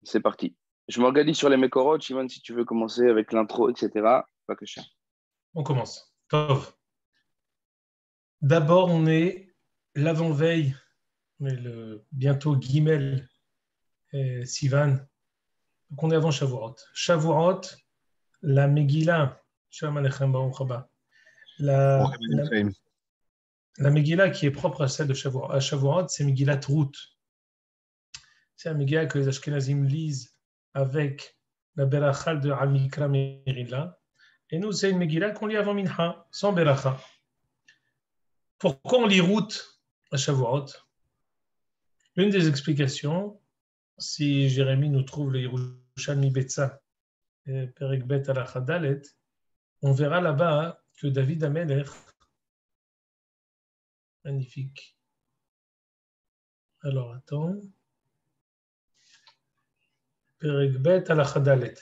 c'est parti. Je m'organise sur les Mekorot. Shimon, si tu veux commencer avec l'intro, etc. Pas que cher. On commence. Tov. D'abord, on est l'avant-veille, mais bientôt Guimel et Sivan. Donc, on est avant Shavuot. Shavuot, la Megillah, Shalom Aleichem Baruch Haba. La Megillah qui est propre à celle de Shavuot, c'est Megillat Ruth. C'est la Megillah que les Ashkenazim lisent avec la Beracha de Amikra Merila. Et nous, c'est une Megillah qu'on lit avant Mincha, sans Beracha. Pourquoi on lit Ruth à Shavuot? L'une des explications, si Jérémie nous trouve le Yerushalmi Betsa, Perek Bet Halacha Dalet, on verra là-bas que David Amelech, magnifique. Alors attends, Perek Bet Halacha Dalet.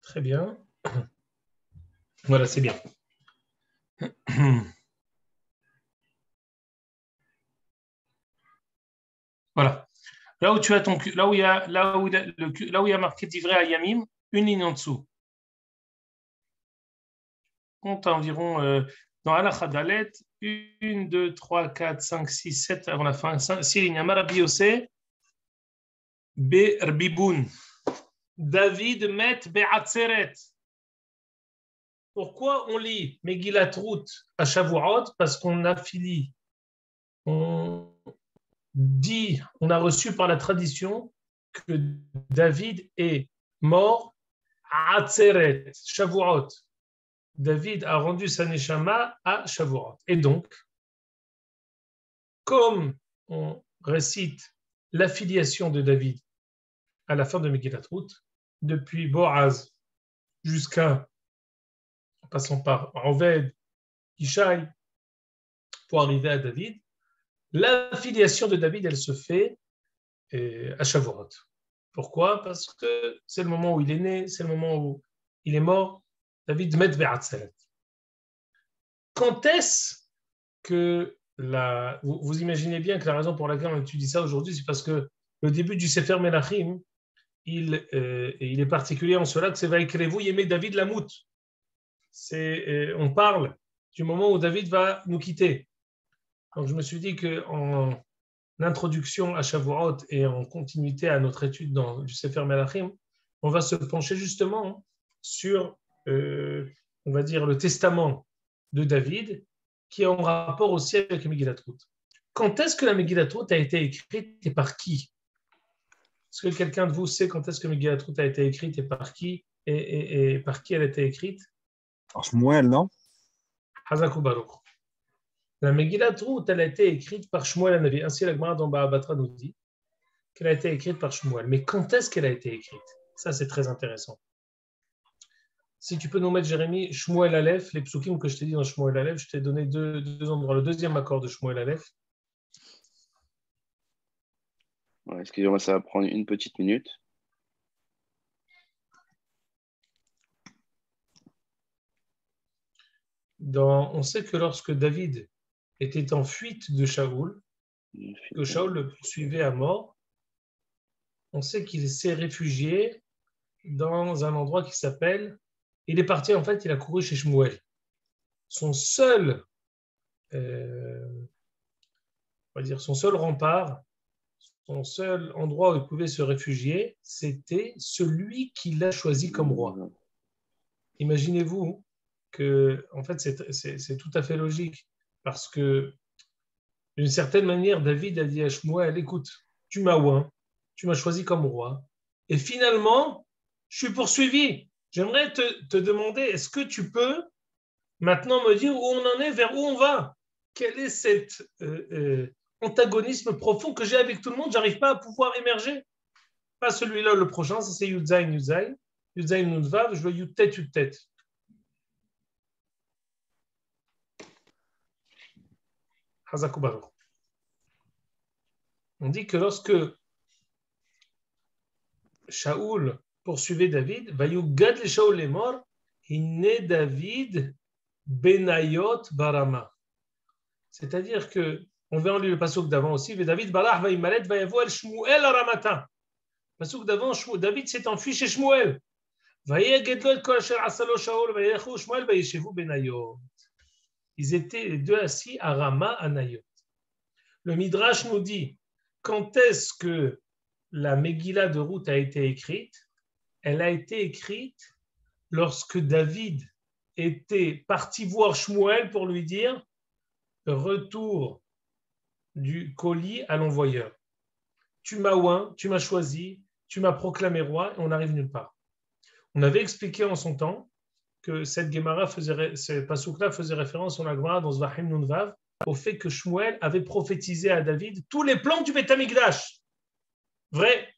Très bien. Voilà, c'est bien. Voilà. Là où tu as là où il y a marqué Divrei Hayamim, une ligne en dessous. Compte environ dans Halacha Dalet, 1, 2, 3, 4, 5, 6, 7 avant la fin, 6 lignes. Amar Biose, Berbiboun. David met Be'atzeret. Pourquoi on lit Megillat Ruth à Shavuot? Parce qu'on affilie, on a reçu par la tradition que David est mort à Atzeret, Shavuot. David a rendu sa neshama à Shavuot. Et donc, comme on récite l'affiliation de David à la fin de Megillat Ruth, depuis Boaz jusqu'à, en passant par Oved, Ishaï, pour arriver à David, l'affiliation de David, elle se fait à Shavuot. Pourquoi? Parce que c'est le moment où il est né, c'est le moment où il est mort. David met Be'atzelet. Quand est-ce que vous imaginez bien que la raison pour laquelle on étudie ça aujourd'hui, c'est parce que le début du Sefer Melachim, il est particulier en cela que c'est Vaikrevu Yemé David Lamout. On parle du moment où David va nous quitter. Donc je me suis dit qu'en introduction à Shavuot et en continuité à notre étude du Sefer Melachim, on va se pencher justement sur, on va dire, le testament de David, qui est en rapport aussi avec la Megillat Ruth. Quand est-ce que la Megillat Ruth a été écrite et par qui? Est-ce que quelqu'un de vous sait quand est-ce que Megillat Ruth a été écrite et par qui et par qui elle a été écrite? Par Shmuel, non? Hazaku Baruch. La Megillat Ruth, elle a été écrite par Shmuel Hanavi. Ainsi, la Gemara dans Ba'abatra nous dit qu'elle a été écrite par Shmuel. Mais quand est-ce qu'elle a été écrite? Ça, c'est très intéressant. Si tu peux nous mettre, Jérémie, Shmuel Aleph, les psukim que je t'ai dit dans Shmuel Aleph, je t'ai donné deux endroits. Le deuxième accord de Shmuel Aleph. Ouais, excusez-moi, ça va prendre une petite minute. On sait que lorsque David était en fuite de Shaoul, que Shaoul le poursuivait à mort, on sait qu'il s'est réfugié dans un endroit qui s'appelle... Il est parti, en fait, il a couru chez Shmuel. Son seul rempart, son seul endroit où il pouvait se réfugier, c'était celui qu'il a choisi comme roi. Imaginez-vous que, en fait, c'est tout à fait logique, parce que, d'une certaine manière, David a dit à Shmuel, écoute, tu m'as oint, tu m'as choisi comme roi, et finalement, je suis poursuivi. J'aimerais te demander, est-ce que tu peux maintenant me dire où on en est, vers où on va? Quel est cet antagonisme profond que j'ai avec tout le monde? J'arrive pas à pouvoir émerger. Pas celui-là, le prochain, ça c'est Yudzaïn, Yudzaïn. Yudzaïn Nudvav, je veux Yudtet, Yudtet. Hazaku Baruch. On dit que lorsque Shaoul poursuivait David, Vayugad le Shaoul est mort, il David Benayot Barama. C'est-à-dire que On verra le pasuk d'avant aussi. David balach va'imalet vayavo el Shmuel aramata. Pasuk d'avant, David s'est enfui chez Shmuel. Vayeged lo et kol asher asa lo Shaul vayechu Shmuel vayeshevu benayot. Ils étaient les deux assis à Rama à Nayot. Le Midrash nous dit quand est-ce que la Megillah de Ruth a été écrite. Elle a été écrite lorsque David était parti voir Shmuel pour lui dire retour du colis à l'envoyeur. Tu m'as oint, tu m'as choisi, tu m'as proclamé roi et on n'arrive nulle part. On avait expliqué en son temps que cette Gemara ce pasuk-là faisait référence dans la Gemara dans Zvahim Nunvav au fait que Shmuel avait prophétisé à David tous les plans du Beth Amikdash. Vrai.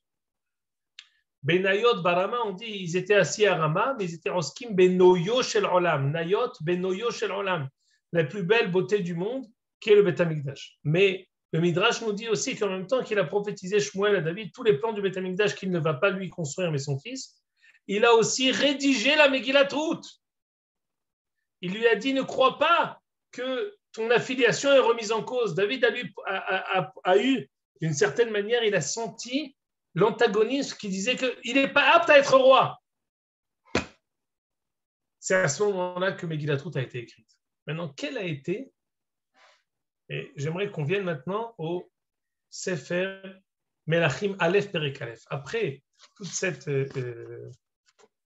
Benayot Barama, on dit ils étaient assis à Rama, mais ils étaient en skim Benoyo Shel Olam. Nayot Benoyo Shel Olam. La plus belle beauté du monde, qui est le Beth Amikdash. Mais le Midrash nous dit aussi qu'en même temps qu'il a prophétisé Shmuel à David tous les plans du Beth Amikdash qu'il ne va pas lui construire, mais son fils, il a aussi rédigé la Megillat Ruth. Il lui a dit ne crois pas que ton affiliation est remise en cause. David a eu, d'une certaine manière, il a senti l'antagonisme qui disait qu'il n'est pas apte à être roi. C'est à ce moment-là que Megillat Ruth a été écrite. Maintenant, quelle a été, et j'aimerais qu'on vienne maintenant au Sefer Melachim Aleph Perek Aleph. Après toute cette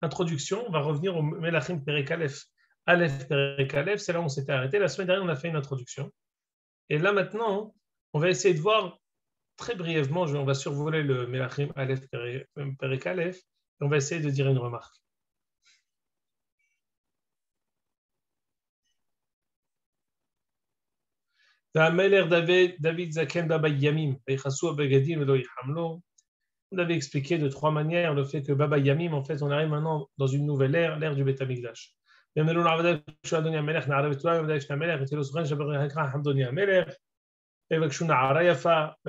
introduction, on va revenir au Melachim Perek Aleph. Aleph Perek Aleph, c'est là où on s'était arrêté. La semaine dernière, on a fait une introduction. Et là, maintenant, on va essayer de voir très brièvement, on va survoler le Melachim Aleph Perek Aleph, et on va essayer de dire une remarque. David Zaken Baba Yamim, on avait expliqué de trois manières le fait que Baba Yamim, en fait, on arrive maintenant dans une nouvelle ère, l'ère du Beth Amikdash. On a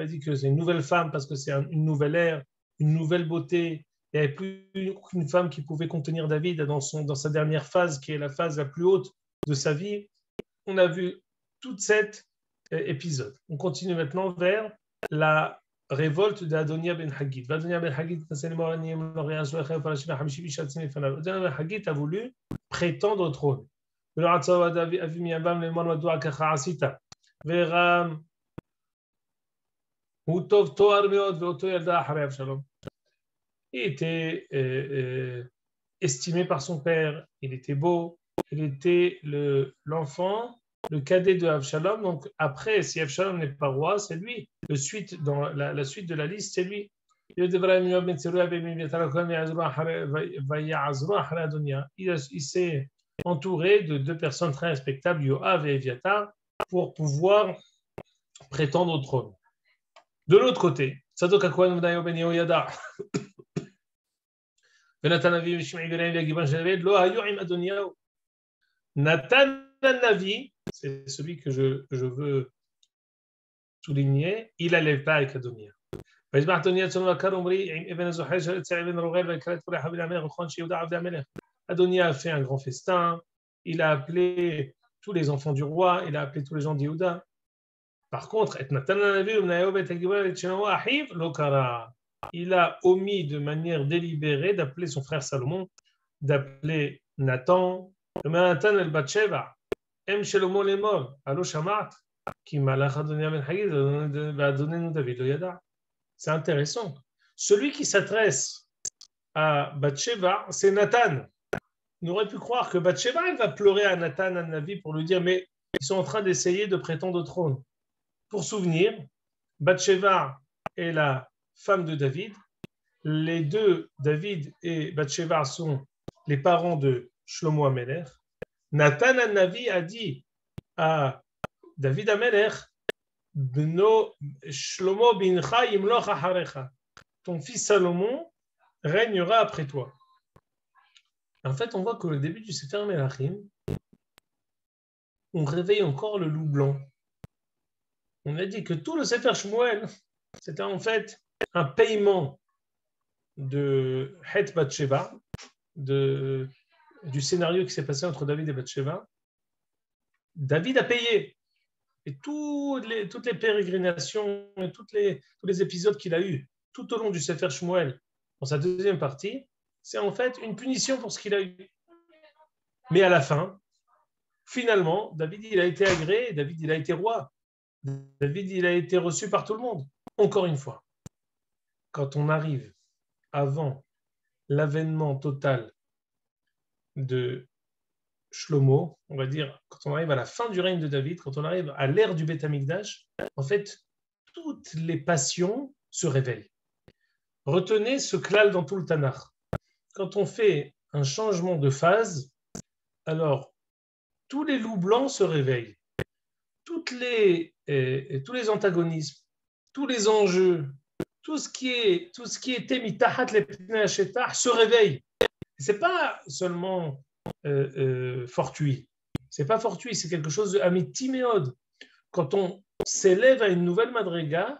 dit que c'est une nouvelle femme parce que c'est une nouvelle ère, une nouvelle beauté. Il n'y avait plus qu'une femme qui pouvait contenir David dans sa dernière phase, qui est la phase la plus haute de sa vie. On a vu toute cette épisode. On continue maintenant vers la révolte d'Adonia ben Haggit. Adonia ben Haggit a voulu prétendre au trône. Il était estimé par son père, il était beau, il était l'enfant, le cadet de Avshalom. Donc après, si Avshalom n'est pas roi, c'est lui. Dans la suite de la liste, c'est lui. Il s'est entouré de deux personnes très respectables, Yoav et Eviatar, pour pouvoir prétendre au trône. De l'autre côté, Tzadok HaKohen Bnayo ben Yehoyada, Nathan Navi, Shimei ben Yagiban Sheleved, Lo hayu im Adoniyahu. Nathan Navi, c'est celui que je veux souligner, il n'allait pas avec Adonia. Adonia a fait un grand festin, il a appelé tous les enfants du roi, il a appelé tous les gens d'Yehuda. Par contre, il a omis de manière délibérée d'appeler son frère Salomon, d'appeler Nathan, Nathan el Batsheva, M. Shlomo Lemor, Allo Shamat, qui malach Adonia ben Haggit va donner nous David le Yada. C'est intéressant. Celui qui s'adresse à Batsheva, c'est Nathan. On aurait pu croire que Batsheva, elle va pleurer à Nathan, à Navi, pour lui dire, mais ils sont en train d'essayer de prétendre au trône. Pour souvenir, Batsheva est la femme de David. Les deux, David et Batsheva, sont les parents de Shlomo HaMelech. Nathan HaNavi a dit à David HaMelech, Shlomo bincha yimloch acharecha. Ton fils Salomon régnera après toi. En fait, on voit que le début du Sefer Melachim, on réveille encore le loup blanc. On a dit que tout le Sefer Shmuel, c'était en fait un paiement de Het Batsheva, du scénario qui s'est passé entre David et Batsheva. David a payé. et toutes les pérégrinations et tous les épisodes qu'il a eus tout au long du Sefer Shmuel, dans sa deuxième partie, c'est en fait une punition pour ce qu'il a eu. Mais à la fin, finalement, David, il a été agréé, David, il a été roi. David, il a été reçu par tout le monde. Encore une fois, quand on arrive avant l'avènement total de Shlomo, on va dire, quand on arrive à la fin du règne de David, quand on arrive à l'ère du Beth Amikdash, en fait, toutes les passions se réveillent. Retenez ce klal dans tout le Tanakh. Quand on fait un changement de phase, alors tous les loups blancs se réveillent. Tous les antagonismes, tous les enjeux, tout ce qui était mitahat lepnei hashetach se réveille. C'est pas seulement fortuit. C'est pas fortuit, c'est quelque chose de amitiméode. Quand on s'élève à une nouvelle madriga,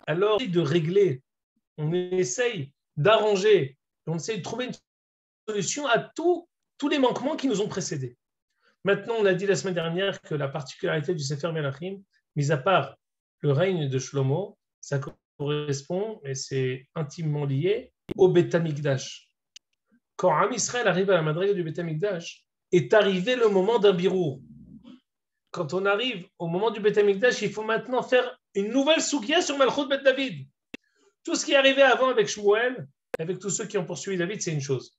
alors de régler, on essaye d'arranger, on essaye de trouver une solution à tous les manquements qui nous ont précédés. Maintenant, on a dit la semaine dernière que la particularité du Sefer Melachim, mis à part le règne de Shlomo, ça correspond, et c'est intimement lié, au Beth Amikdash. Quand Am Israël arrive à la madriga du Beth Amikdash, est arrivé le moment d'un birour. Quand on arrive au moment du Beth Amikdash, il faut maintenant faire une nouvelle soukia sur Malchut Bet David. Tout ce qui est arrivé avant avec Shmuel, avec tous ceux qui ont poursuivi David, c'est une chose.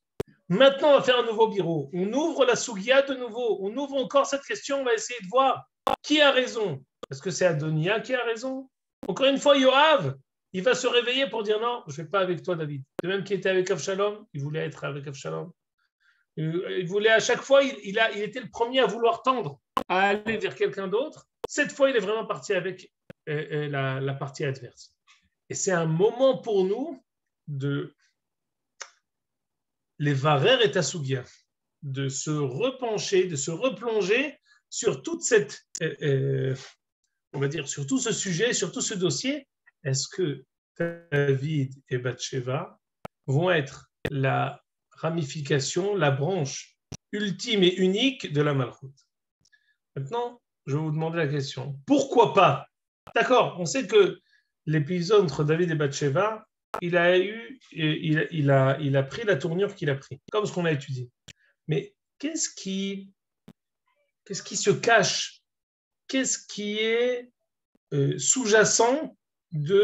Maintenant, on va faire un nouveau bureau. On ouvre la soukia de nouveau. On ouvre encore cette question. On va essayer de voir qui a raison. Est-ce que c'est Adonia qui a raison? Encore une fois, Yoav, il va se réveiller pour dire non, je ne vais pas avec toi, David. Le même qui était avec Avshalom, il voulait être avec Avshalom. Il voulait à chaque fois, il était le premier à vouloir tendre, à aller vers quelqu'un d'autre. Cette fois, il est vraiment parti avec la partie adverse. Et c'est un moment pour nous de les varer et tasougia, de se repencher, de se replonger sur toute cette, on va dire, sur tout ce sujet, sur tout ce dossier. Est-ce que David et Bathsheba vont être la ramification, la branche ultime et unique de la Malchut? Maintenant, je vais vous demander la question. Pourquoi pas? D'accord, on sait que l'épisode entre David et Bathsheba, il a pris la tournure qu'il a pris, comme ce qu'on a étudié. Mais qu'est-ce qui se cache? Qu'est-ce qui est sous-jacent du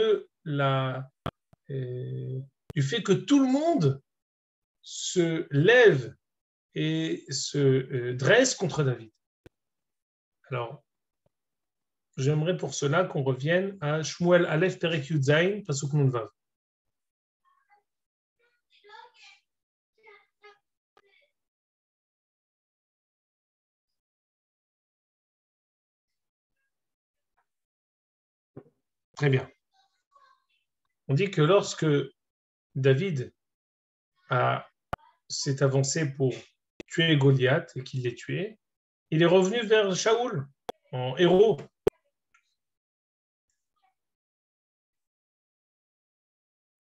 fait que tout le monde se lève et se dresse contre David? Alors, j'aimerais pour cela qu'on revienne à Shmuel Aleph Perek Yud Zayin, Pasuk Nun Vav. Très bien. On dit que lorsque David s'est avancé pour tuer Goliath et qu'il l'ait tué, il est revenu vers Shaoul en héros.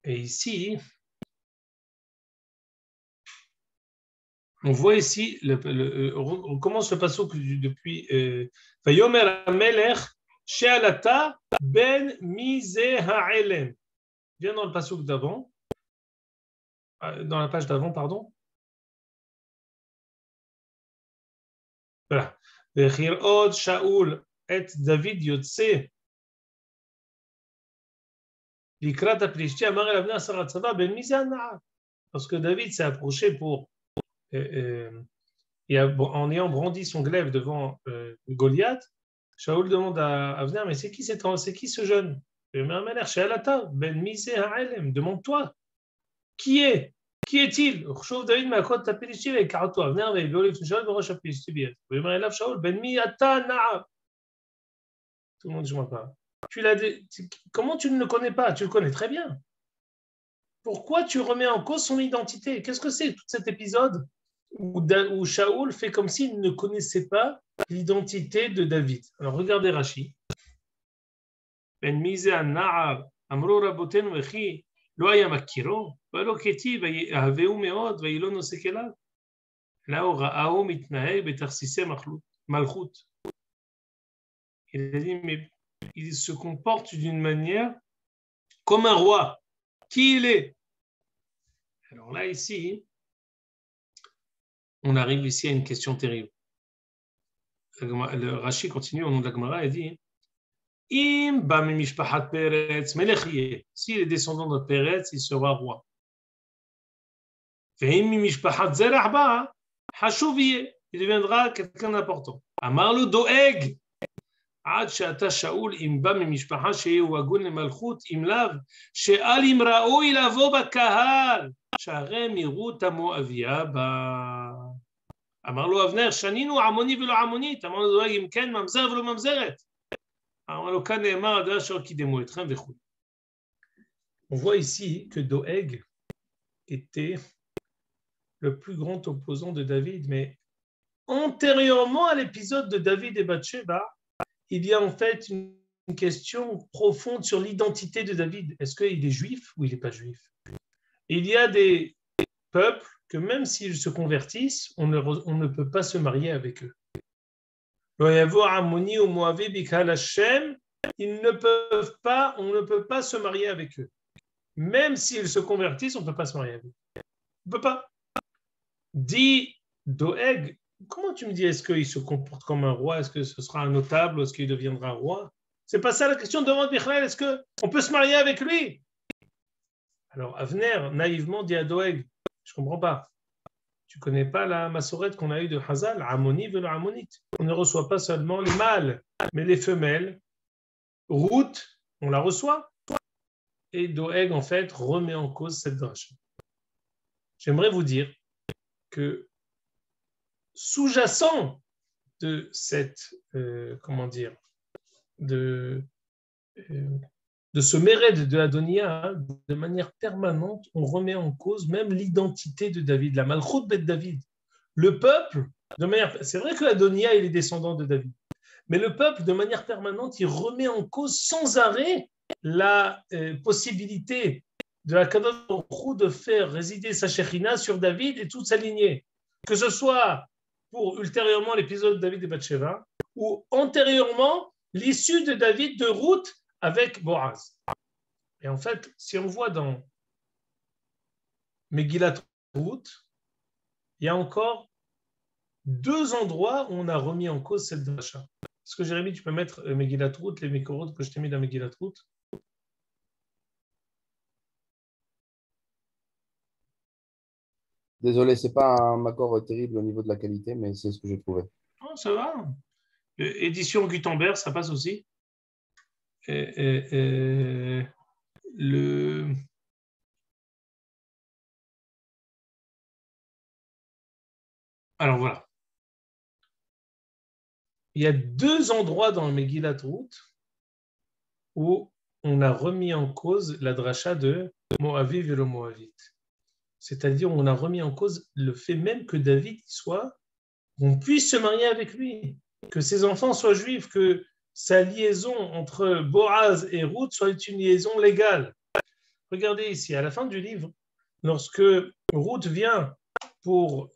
Et ici, on voit ici, on commence le pasuk depuis Vayomer HaMelech She'alata ben Mizeh ha'elem. Viens dans le pasuk d'avant, dans la page d'avant, pardon. Voilà. Vechirot Shaoul et David Yotse Likrat HaPlishti Amar el Avner Sarat Sava ben Mizeh ha'na'a. Parce que David s'est approché pour et en ayant brandi son glaive devant Goliath, Shaoul demande à Avner, mais c'est qui ce jeune? Ben Mizeh ha'elem, demande-toi, qui est-il? David Makot Tapilishi avec Karato Avner, mais Beolif Shaoul Berosh Apilishi Biet. Shaoul Ben Mi Ata Na'a. Tout le monde ne voit pas. Comment tu ne le connais pas? Tu le connais très bien. Pourquoi tu remets en cause son identité? Qu'est-ce que c'est tout cet épisode où Shaoul fait comme s'il ne connaissait pas l'identité de David? Alors regardez Rashi. Ben Mizeh Na'a Amro Rabotenu Echi לא היה מכירו, ולא כתיב, אהבהו מאוד, והיא לא נוסק אליו. אלא הוא ראהו מתנהג בתכסיסי מלכות. Il a dit, mais il se comporte d'une manière comme un roi. Qui il est? Alors là, ici, on arrive ici à une question terrible. Le Rashi continue au nom de la Gemara et dit Im ba mimishpachat Peretz melech yeh. S'il est descendant de Peretz, il sera roi. Ve'im mimishpachat Zerach ba hashuv yeh. Il deviendra quelqu'un d'important. Amar lo doeg. עד שאתה שאול אם בא ממשפחה שהוא הגון למלכות אם לאו שאל אם ראוי לבוא בקהל שהרי מירות המואביה בה. אמר לו אבנר שנינו עמוני ולא עמונית, אמר לו דואג אם כן ממזר ולא ממזרת, אמר לו כאן נאמר הדעה אשר קידמו אתכם וכו'. On voit ici que Doeg était le plus grand opposant de David, mais antérieurement à l'épisode de David et Bathsheba, il y a en fait une question profonde sur l'identité de David. Est-ce qu'il est juif ou il n'est pas juif? Il y a des peuples que même s'ils se convertissent, on ne peut pas se marier avec eux. Ils ne peuvent pas, on ne peut pas se marier avec eux. Même s'ils se convertissent, on ne peut pas se marier avec eux. On ne peut pas. Dit Doeg, comment tu me dis, est-ce qu'il se comporte comme un roi? Est-ce que ce sera un notable? Est-ce qu'il deviendra roi? C'est pas ça la question. Demande Michael, est-ce qu'on peut se marier avec lui? Alors Avner, naïvement, dit à Doeg, je ne comprends pas. Tu ne connais pas la massorette qu'on a eue de Hazal, Ammoni veut le Ammonite. On ne reçoit pas seulement les mâles, mais les femelles. Ruth, on la reçoit. Et Doeg, en fait, remet en cause cette dracha. J'aimerais vous dire que sous-jacent de cette, de ce mérite de Adonia, de manière permanente, on remet en cause même l'identité de David, la Malchut Bet David. Le peuple, c'est vrai que Adonia, il est descendant de David, mais le peuple, de manière permanente, il remet en cause sans arrêt la possibilité de la Kadosh Baruch Hu de faire résider sa Shekhinah sur David et toute sa lignée. Que ce soit pour ultérieurement l'épisode de David et Bathsheba, ou antérieurement l'issue de David de Ruth avec Boaz. Et en fait, si on voit dans Megillat Ruth, il y a encore 2 endroits où on a remis en cause cette dracha. Est-ce que Jérémy, tu peux mettre Megillat Ruth, les Mekorot que je t'ai mis dans Megillat Ruth? Désolé, c'est pas un accord terrible au niveau de la qualité, mais c'est ce que j'ai trouvé. Oh, ça va. Édition Gutenberg, ça passe aussi. Alors voilà. Il y a 2 endroits dans le Megillat Ruth où on a remis en cause la dracha de Moaviv et le Moavite. C'est-à-dire on a remis en cause le fait même que David qu'on puisse se marier avec lui, que ses enfants soient juifs, que sa liaison entre Boaz et Ruth soit une liaison légale. Regardez ici, à la fin du livre, lorsque Ruth vient pour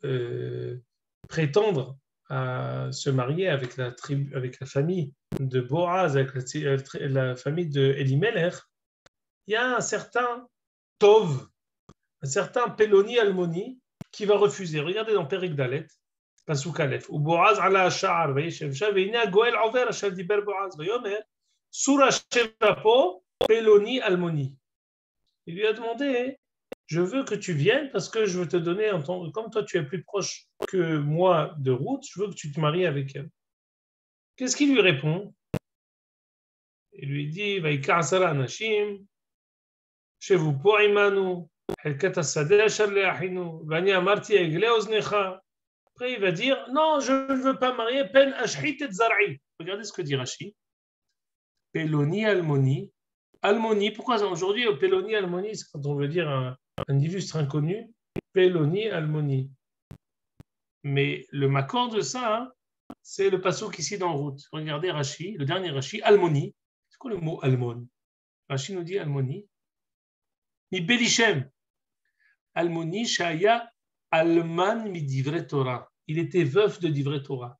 prétendre à se marier avec la famille de Boaz, avec la famille de Elimelech, il y a un certain Tov, un certain Peloni Almoni qui va refuser. Regardez dans Perek Dalet, Pasuk Aleph, où Boaz ala hasha'ar vayeshev shav ve'hine hagoel over asher diber Boaz vayomer sur Hashem po Peloni Almoni. Il lui a demandé, je veux que tu viennes parce que je veux te donner, comme toi tu es plus proche que moi de Ruth, je veux que tu te maries avec elle. Qu'est-ce qu'il lui répond? Il lui dit, Vaikar asara anashim, shevu po imanu, helkat hasadeh asher le'achinu, vani amarti egle oznecha. Après, il va dire, non, je ne veux pas marier, pen ashhit et zar'i. Regardez ce que dit Rashi. Peloni almoni. Almoni, pourquoi aujourd'hui, Peloni almoni, c'est quand on veut dire un illustre inconnu, Peloni almoni. Mais le makor de ça, hein, c'est le passouk ici dans Ruth. Regardez Rashi, le dernier Rashi, almoni. C'est quoi le mot almon? Rashi nous dit almoni. Mi belishem. Almoni shaya alman mi divrei Torah. Il était veuf de divrei Torah.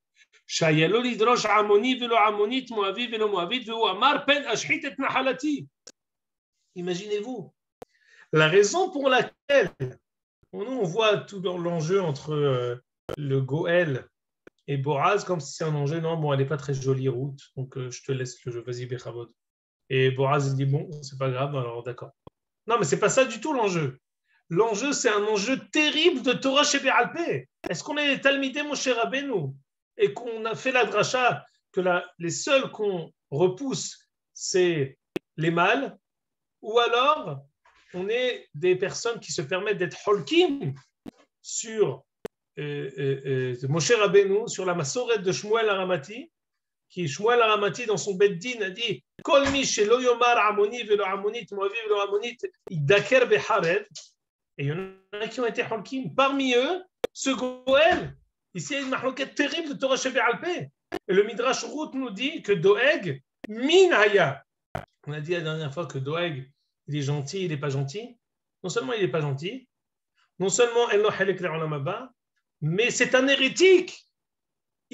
שהיה לו לדרוש עמוני ולא עמונית, מואבי ולא מואבית, והוא אמר פן אשחית את נחלתי. Imaginez-vous. La raison pour laquelle on voit tout l'enjeu entre le Goël et Boaz, comme si c'est un enjeu, non, bon, elle n'est pas très jolie, Ruth, donc je te laisse le jeu, vas-y, Bechavod. Et Boaz, il dit, bon, c'est pas grave, alors d'accord. Non, mais c'est pas ça du tout l'enjeu. L'enjeu, c'est un enjeu terrible de Torah chez Béalpé. Est-ce qu'on est les Talmidei Moshe Rabbeinu et qu'on a fait la dracha que les seuls qu'on repousse, c'est les mâles, ou alors on est des personnes qui se permettent d'être holkim sur Moshe Rabbeinu, sur la Masoret de Shmuel Aramati, qui Shmuel Aramati dans son Beddin a dit Kol mi shelo yomar amoni velo amonit moavi velo amonit idaker behared. Et il y en a qui ont été holkim. Parmi eux, ce Goël, ici il y a une mahloket terrible de Torah Shebe'alpé. Et le Midrash Ruth nous dit que Doeg min haya. On a dit la dernière fois que Doeg, il est gentil, il n'est pas gentil. Non seulement il n'est pas gentil, non seulement elle n'a halek le'olam haba, mais c'est un hérétique.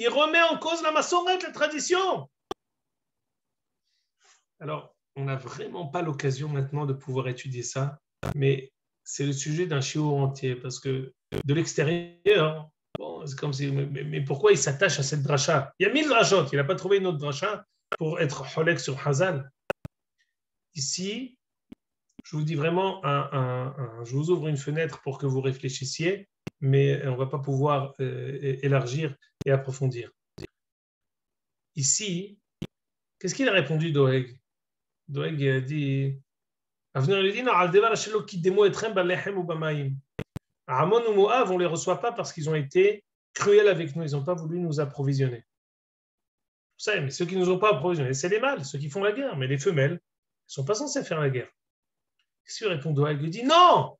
Il remet en cause la maçonnerie, la tradition. Alors, on n'a vraiment pas l'occasion maintenant de pouvoir étudier ça, mais c'est le sujet d'un shiur entier, parce que de l'extérieur, bon, c'est comme si, mais pourquoi il s'attache à cette dracha? Il y a 1000 drachot, il n'a pas trouvé une autre dracha pour être holek sur Hazal. Ici, je vous dis vraiment, je vous ouvre une fenêtre pour que vous réfléchissiez, mais on ne va pas pouvoir élargir et approfondir. Ici, qu'est-ce qu'il a répondu Doeg? Doeg a dit Amon ou Moav, on ne les reçoit pas parce qu'ils ont été cruels avec nous, ils n'ont pas voulu nous approvisionner. Vous savez, mais ceux qui ne nous ont pas approvisionnés, c'est les mâles, ceux qui font la guerre, mais les femelles ne sont pas censées faire la guerre. Qu'est-ce qu'il répond Doeg? Il dit non,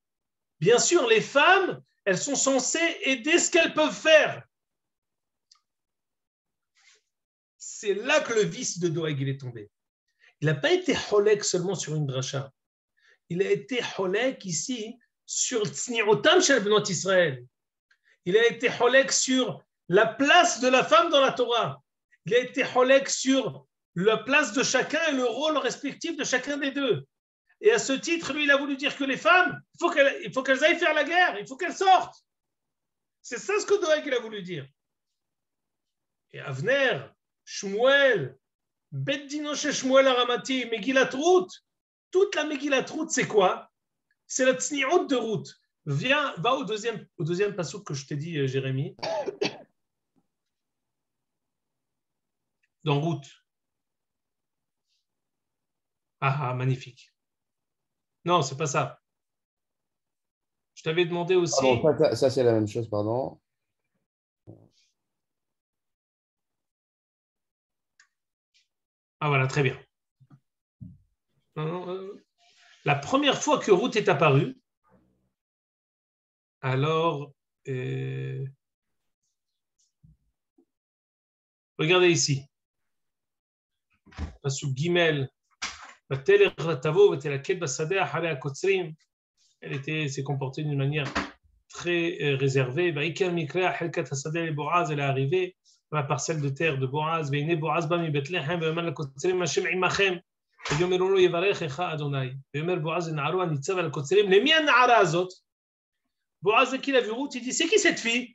bien sûr, les femmes, elles sont censées aider ce qu'elles peuvent faire. C'est là que le vice de Doeg il est tombé. Il n'a pas été holek seulement sur une dracha. Il a été holek ici sur Tzni'otam shel Bnot Israël. Il a été holek sur la place de la femme dans la Torah. Il a été holek sur la place de chacun et le rôle respectif de chacun des deux. Et à ce titre, lui, il a voulu dire que les femmes, il faut qu'elles aillent faire la guerre, il faut qu'elles sortent. C'est ça ce que Doeg il a voulu dire. Et Avner, Shmuel, Beddino chez Shmuel Aramati, Megillat Ruth, toute la Megillat Ruth, c'est quoi? C'est la Tzni'ut de Ruth. Va au deuxième passouk que je t'ai dit, Jérémie. Dans Ruth. Ah, magnifique. Non, c'est pas ça. Je t'avais demandé aussi. Pardon, ça c'est la même chose, pardon. Ah voilà, très bien. La première fois que Ruth est apparue, alors, regardez ici. Pasuk Gimel. Elle s'est comportée d'une manière très réservée. Elle est arrivée à la parcelle de terre de Boaz. Boaz, qui l'a vu Ruth, il dit, c'est qui cette fille?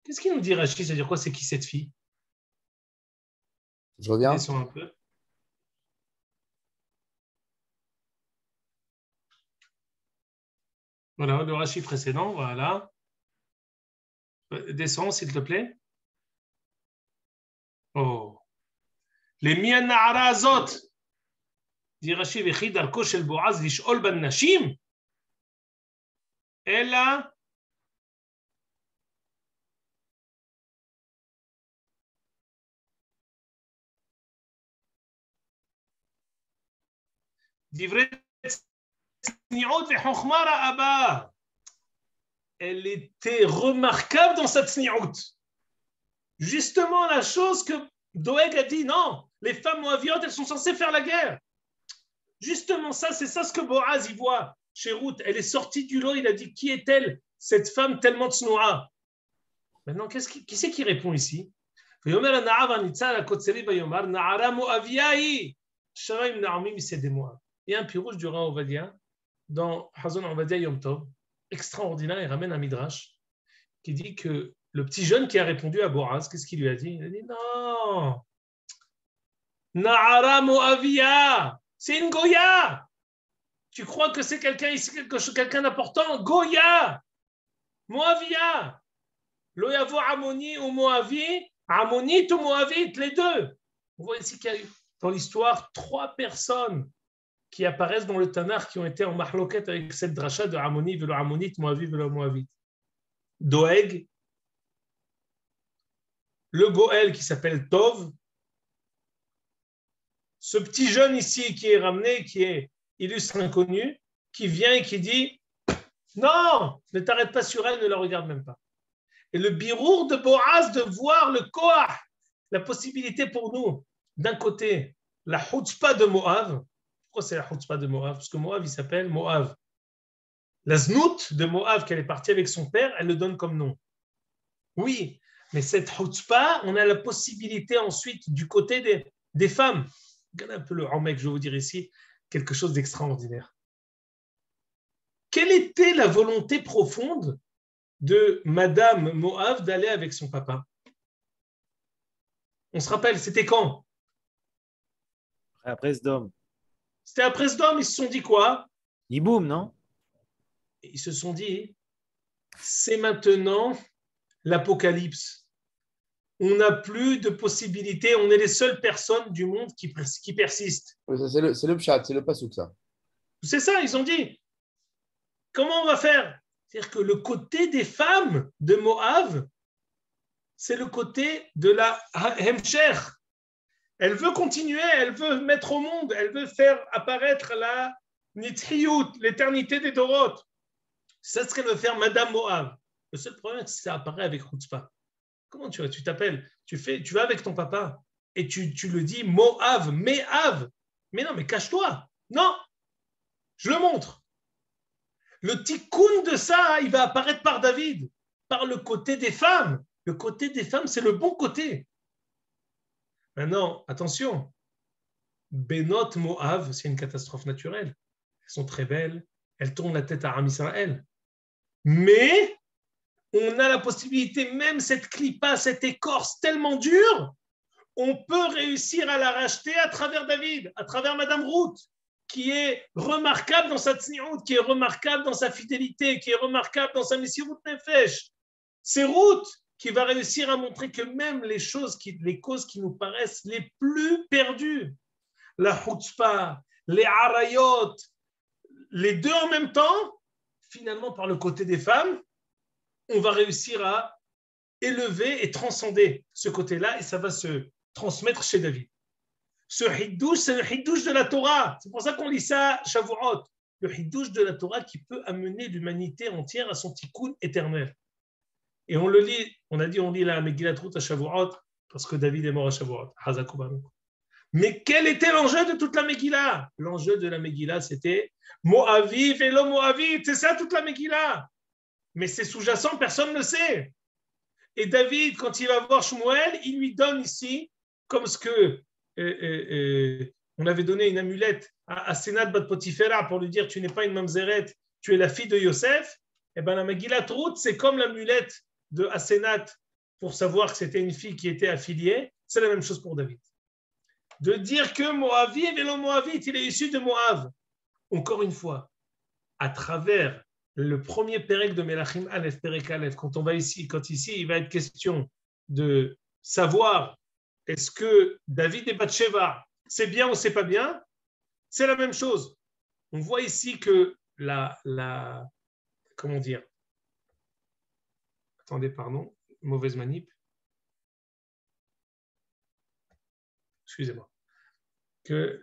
Qu'est-ce qu'il nous dit Rashi? C'est-à-dire quoi, c'est qui cette fille? Je reviens. Un peu. Voilà, le Rashi précédent, voilà. Descends, s'il te plaît. Oh. Les mian na'arazot. Dit Rashi, v'chi darko shel Boaz lish'ol ban nashim. Elle a elle était remarquable dans sa tzni'ut. Justement, la chose que Doeg a dit, non, les femmes moaviyotes, elles sont censées faire la guerre. Justement, ça, c'est ça ce que Boaz y voit chez Ruth. Elle est sortie du lot, il a dit, qui est-elle, cette femme tellement tsnoua? Maintenant, qui c'est qui répond ici? ויאמר הנער הניצל הקוצרי ויאמר נערה מואביה היא שרה עם נעמי משדה מואב. Il y a un pirouge du Rav Ovadia dans Hazon Ovadia Yom Tov, extraordinaire, il ramène un midrash qui dit que le petit jeune qui a répondu à Boaz, qu'est-ce qu'il lui a dit? Il a dit non, Na'ara Moavia, c'est une Goya. Tu crois que c'est quelqu'un ici, quelqu'un d'important? Goya, Moavia. Lo yavo Amoni ou Moavi, Amonite ou Moavite, les deux. On voit ici qu'il y a eu dans l'histoire 3 personnes qui apparaissent dans le Tanakh qui ont été en mahloket avec cette dracha de Amoni, velo Amonite, Moavi, velo Moavite. Doeg, le Goël qui s'appelle Tov, ce petit jeune ici qui est ramené, qui est illustre inconnu, qui vient et qui dit non, ne t'arrête pas sur elle, ne la regarde même pas. Et le birour de Boaz de voir le Koah, la possibilité pour nous, d'un côté, la chutzpah de Moab. Pourquoi c'est la chutzpah de Moab? Parce que Moab, il s'appelle Moab. La znout de Moab, qu'elle est partie avec son père, elle le donne comme nom. Oui, mais cette chutzpah, on a la possibilité ensuite du côté des femmes. Regardez un peu le mec, je vais vous dire ici quelque chose d'extraordinaire. Quelle était la volonté profonde de Madame Moab d'aller avec son papa? On se rappelle, c'était quand? Après Sdom. C'était après Sdom, ils se sont dit quoi? Yiboum, non? Ils se sont dit, c'est maintenant l'apocalypse. On n'a plus de possibilités, on est les seules personnes du monde qui persistent. C'est le pshat, c'est le pasouk, ça. C'est ça, ils ont dit. Comment on va faire? C'est-à-dire que le côté des femmes de Moab, c'est le côté de la Hemsher. Elle veut continuer, elle veut mettre au monde, elle veut faire apparaître la Nithiyut, l'éternité des Dorot. C'est ce qu'elle veut faire Madame Moab. Le seul problème, c'est que ça apparaît avec Chutzpah. Comment tu vas? Tu t'appelles, tu vas avec ton papa et tu le dis Moab, Me'av. Mais non, mais cache-toi. Non, je le montre. Le tikkun de ça, il va apparaître par David, par le côté des femmes. Le côté des femmes, c'est le bon côté. Maintenant, attention. Benot Moab, c'est une catastrophe naturelle. Elles sont très belles, elles tournent la tête à Am Israël. Mais on a la possibilité, même cette clipa, cette écorce tellement dure, on peut réussir à la racheter à travers David, à travers Madame Ruth, qui est remarquable dans sa tzniut, qui est remarquable dans sa fidélité, qui est remarquable dans sa messirut nefesh. C'est Ruth qui va réussir à montrer que même les causes qui nous paraissent les plus perdues, la chutzpah, les arayot, les deux en même temps, finalement par le côté des femmes, on va réussir à élever et transcender ce côté-là et ça va se transmettre chez David. Ce hiddouche, c'est le hiddouche de la Torah. C'est pour ça qu'on lit ça Shavuot. Le hiddouche de la Torah qui peut amener l'humanité entière à son tikkun éternel. Et on le lit, on lit la Megillat Ruth à Shavuot parce que David est mort à Shavuot. Mais quel était l'enjeu de toute la Megillah? L'enjeu de la Megillah, c'était Moavi, Velo Moavi. C'est ça toute la Megillah. Mais c'est sous-jacent, personne ne le sait. Et David, quand il va voir Shmuel, il lui donne ici, comme ce que on avait donné une amulette à Sénat Bat Potifera pour lui dire tu n'es pas une mamzeret, tu es la fille de Yosef. Et bien la Megillat Ruth, c'est comme l'amulette de Asenat pour savoir que c'était une fille qui était affiliée. C'est la même chose pour David. De dire que Moavi et Vélo Moavite, il est issu de Moav. Encore une fois, à travers le premier Pérec de Melachim Aleph, Pérec Aleph, quand ici, il va être question de savoir est-ce que David et Bathsheba, c'est bien ou c'est pas bien, c'est la même chose. On voit ici que comment dire? Attendez, pardon, mauvaise manip. Excusez-moi. Que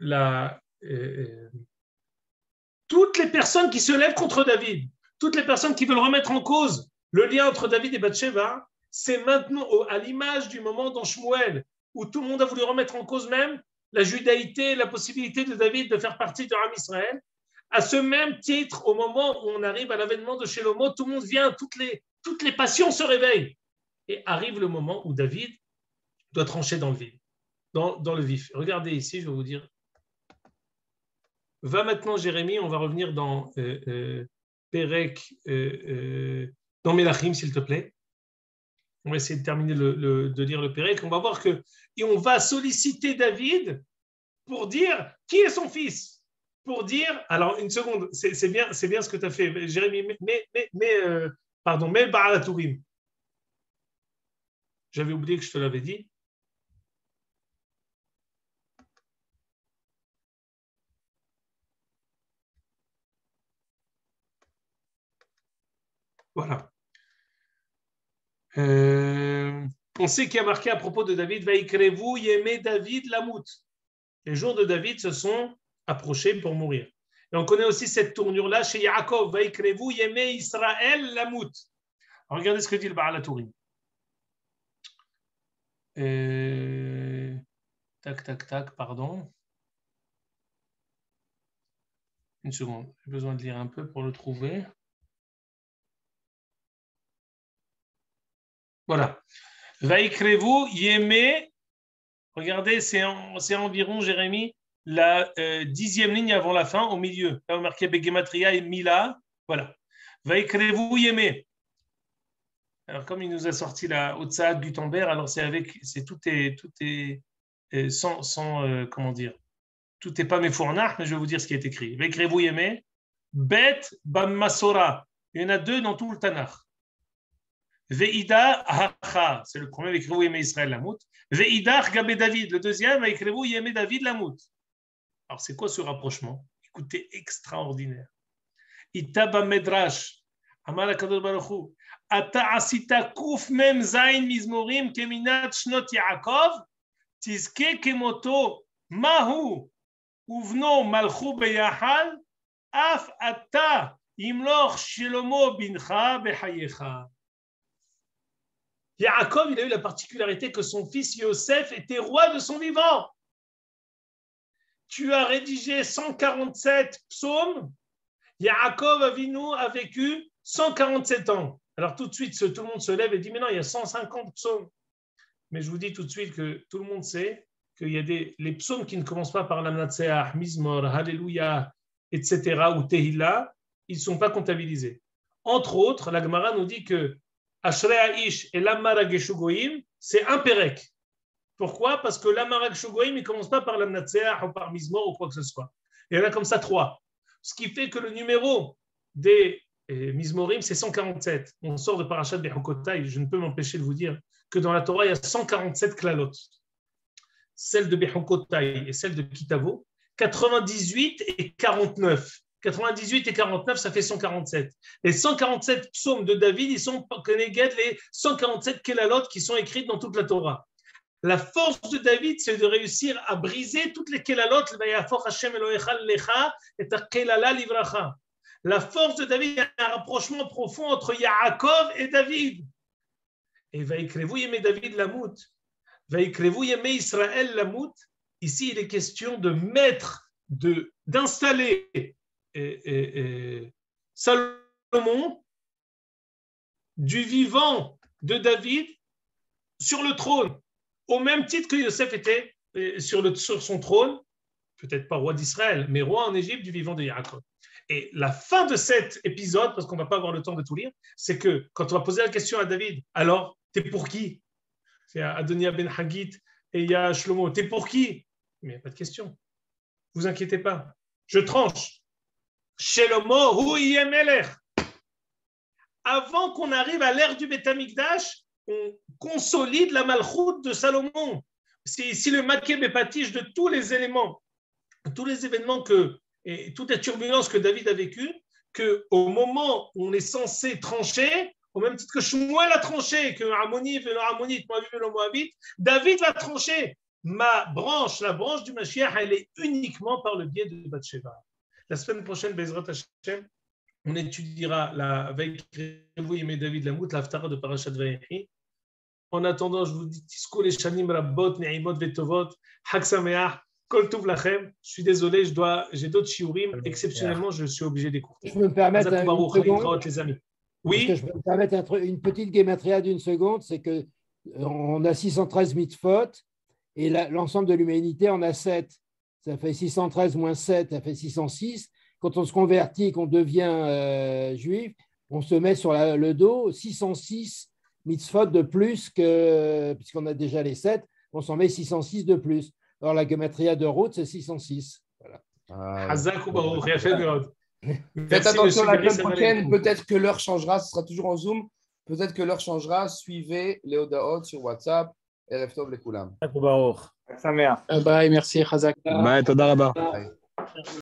toutes les personnes qui se lèvent contre David, toutes les personnes qui veulent remettre en cause le lien entre David et Bathsheba, c'est maintenant à l'image du moment dans Shmuel, où tout le monde a voulu remettre en cause même la judaïté, la possibilité de David de faire partie de Am Israël. À ce même titre, au moment où on arrive à l'avènement de Shlomo, tout le monde vient, toutes les passions se réveillent. Et arrive le moment où David doit trancher dans le vif. Dans le vif. Regardez ici, je vais vous dire. Va maintenant, Jérémie, on va revenir dans Pérec, dans Mélachim, s'il te plaît. On va essayer de terminer de lire le Pérec. On va voir que, et on va solliciter David pour dire qui est son fils. Pour dire, alors une seconde, c'est bien ce que tu as fait, Jérémie, mais le Baal HaTurim. J'avais oublié que je te l'avais dit. Voilà. On sait qu'il y a marqué à propos de David, Vaikrevu yemé David lamout. Les jours de David se sont approchés pour mourir. Et on connaît aussi cette tournure-là chez Yaakov, Vaikrevu yemé Israël lamout. Regardez ce que dit le Baal HaTurim. Tac, pardon. Une seconde, j'ai besoin de lire un peu pour le trouver. Voilà. Vaikrevu yemé. Regardez, c'est environ, Jérémie, la 10e ligne avant la fin, au milieu. Là, on marquait Begematria et Mila. Voilà. Vaikrevu yemé. Alors, comme il nous a sorti la Otsaad Gutenberg, alors tout est sans comment dire, tout n'est pas méfournach, mais je vais vous dire ce qui est écrit. Vaikrevu yemé, Bet Bammasora. Il y en a 2 dans tout le Tanakh. Ve'ida hacha, c'est le premier, Vaikrevu yemé Israël lamout. Ve'idach gabé David, le deuxième, Vaikrevu yemé David lamout. Alors, c'est quoi ce rapprochement? Écoutez, extraordinaire. Itaba Medrash, Amar HaKadosh Baruch Hu, Ata asita kuf mem zayin mizmorim keminat shnot Yaakov, tizke kemoto mahu uvno malchu beyahal, af ata imloch Shlomo bincha behayecha. Yaakov, il a eu la particularité que son fils Yosef était roi de son vivant. Tu as rédigé 147 psaumes. Yaakov Avinu a vécu 147 ans. Alors tout de suite, tout le monde se lève et dit, mais non, il y a 150 psaumes. Mais je vous dis tout de suite que tout le monde sait qu'il y a les psaumes qui ne commencent pas par l'Amnatseah, Mizmor, Alléluia, etc., ou Tehillah, ils ne sont pas comptabilisés. Entre autres, la Gemara nous dit que Ashrei Aish et l'Amara Geshu Goyim, c'est un Pérec. Pourquoi? Parce que l'Amara Geshu Goyim, il ne commence pas par l'Amnatseah ou par Mizmor ou quoi que ce soit. Il y en a comme ça 3. Ce qui fait que le numéro des Mizmorim, c'est 147. On sort de Parashat Bechukotai. Je ne peux m'empêcher de vous dire que dans la Torah, il y a 147 klalot. Celle de Bechukotai et celle de Kitavo, 98 et 49. 98 et 49, ça fait 147. Les 147 psaumes de David, ils sont les 147 kélalot qui sont écrites dans toute la Torah. La force de David, c'est de réussir à briser toutes les kélalot. La force de David, il y a un rapprochement profond entre Yaakov et David. Et Vaikrevu yemé David lamout. Vaikrevu yemé Israël lamout. Ici, il est question de mettre, d'installer Salomon du vivant de David sur le trône, au même titre que Yosef était sur son trône, peut-être pas roi d'Israël, mais roi en Égypte du vivant de Yaakov. Et la fin de cet épisode, parce qu'on ne va pas avoir le temps de tout lire, c'est que quand on va poser la question à David, alors, t'es pour qui? C'est Adonia ben Haggit et il y a Shlomo, t'es pour qui? Mais il n'y a pas de question. Vous inquiétez pas. Je tranche. Shlomo hu yeh melech. Avant qu'on arrive à l'ère du Beth Amikdash, on consolide la malchoute de Salomon. C'est ici le maquet bépatiche de tous les éléments, tous les événements et toutes les turbulences que David a vécues, qu'au moment où on est censé trancher, au même titre que Shmuel a tranché, que Ammoni et Ammonite, Moabit et Moabite, David va trancher. Ma branche, la branche du Mashiach, elle est uniquement par le biais de Bathsheba. La semaine prochaine, Bezrat Hashem, on étudiera la Vaikrevu yemé David lamout, l'Haftara de Parashat Vayechi. En attendant, je vous dis Tisko les Shanim Rabbot, Ne'imot Vetovot, Chag Sameach, Kol Tov Lachem. Je suis désolé, j'ai d'autres shiurim. Exceptionnellement, je suis obligé d'écouter. Je peux me permettre une seconde, les amis. Oui. Est-ce que je peux me permettre une petite guématria d'une seconde, c'est que on a 613 mitzvot et l'ensemble de l'humanité en a 7. Ça fait 613 moins 7, ça fait 606. Quand on se convertit, qu'on devient juif, on se met sur le dos 606 mitzvot de plus, puisqu'on a déjà les 7, on s'en met 606 de plus. Alors la gematria de Ruth, c'est 606. Voilà. Hazak ou Baruch, יפה מאוד. Faites attention la semaine prochaine, peut-être que l'heure changera, ce sera toujours en Zoom. Peut-être que l'heure changera. Suivez les Odaot sur WhatsApp. Erev Tov לכולם. Bye, merci, Hazak. ביי, תודה רבה. Bye.